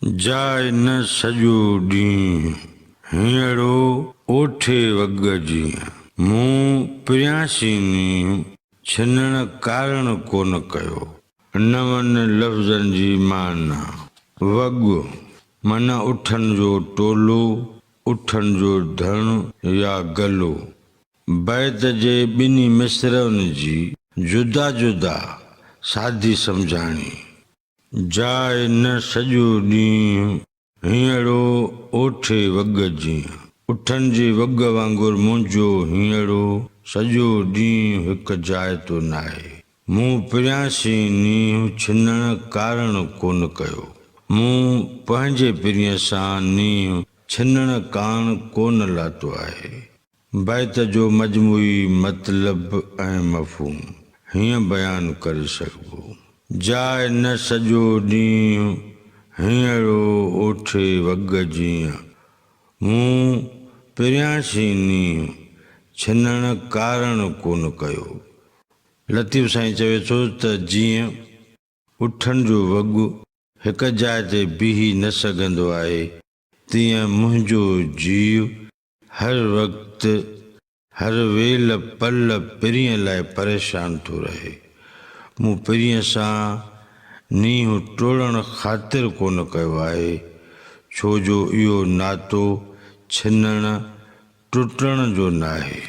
जाए न सॼो ॾींहुं हींअरो ओठे वॻ जीअं मूं प्रियांसी नीं छिनण कारण कोन कयो। नवनि लफ़्ज़नि जी माना वॻ माना उठनि जो टोलो, उठनि जो धण या गलो। बैत जे ॿिन्ही मिसरनि जी जुदा जुदा सादी सम्झाणी। जाए न सॼो ॾींहुं हींअरो ओठे वॻ जीअं उठनि जी वॻ वांगुरु मुंहिंजो हींअरो सॼो ॾींहुं हिकु जाइ तो नाहे। मूं प्रियांसी नींहुं छिनण कारण कोन कयो। मूं पंहिंजे प्रिय सां नींहुं छिनण कारण कोन लातो आहे। बैत जो मजमूई मतिलब ऐं मफ़हूम हीअं बयानु करे सघिबो। जाए न सॼो ॾींहुं हींअरो ओठे वॻ जीअं मूं प्रियांसी नींहुं छिनण कारण कोन कयो। लतीफ़ साईं चवे थो त जीअं उठनि जो वॻ हिकु जाइ ते बीही न सघंदो आहे, तीअं मुंहिंजो जीव हर वक़्तु हर वेल पल पिरीअ लाइ परेशान थो रहे। मूं पिरीअ सां नींहुं टोड़ण ख़ातिर कोन कयो आहे, छो जो इहो नातो छिनण टुटण जो नाहे।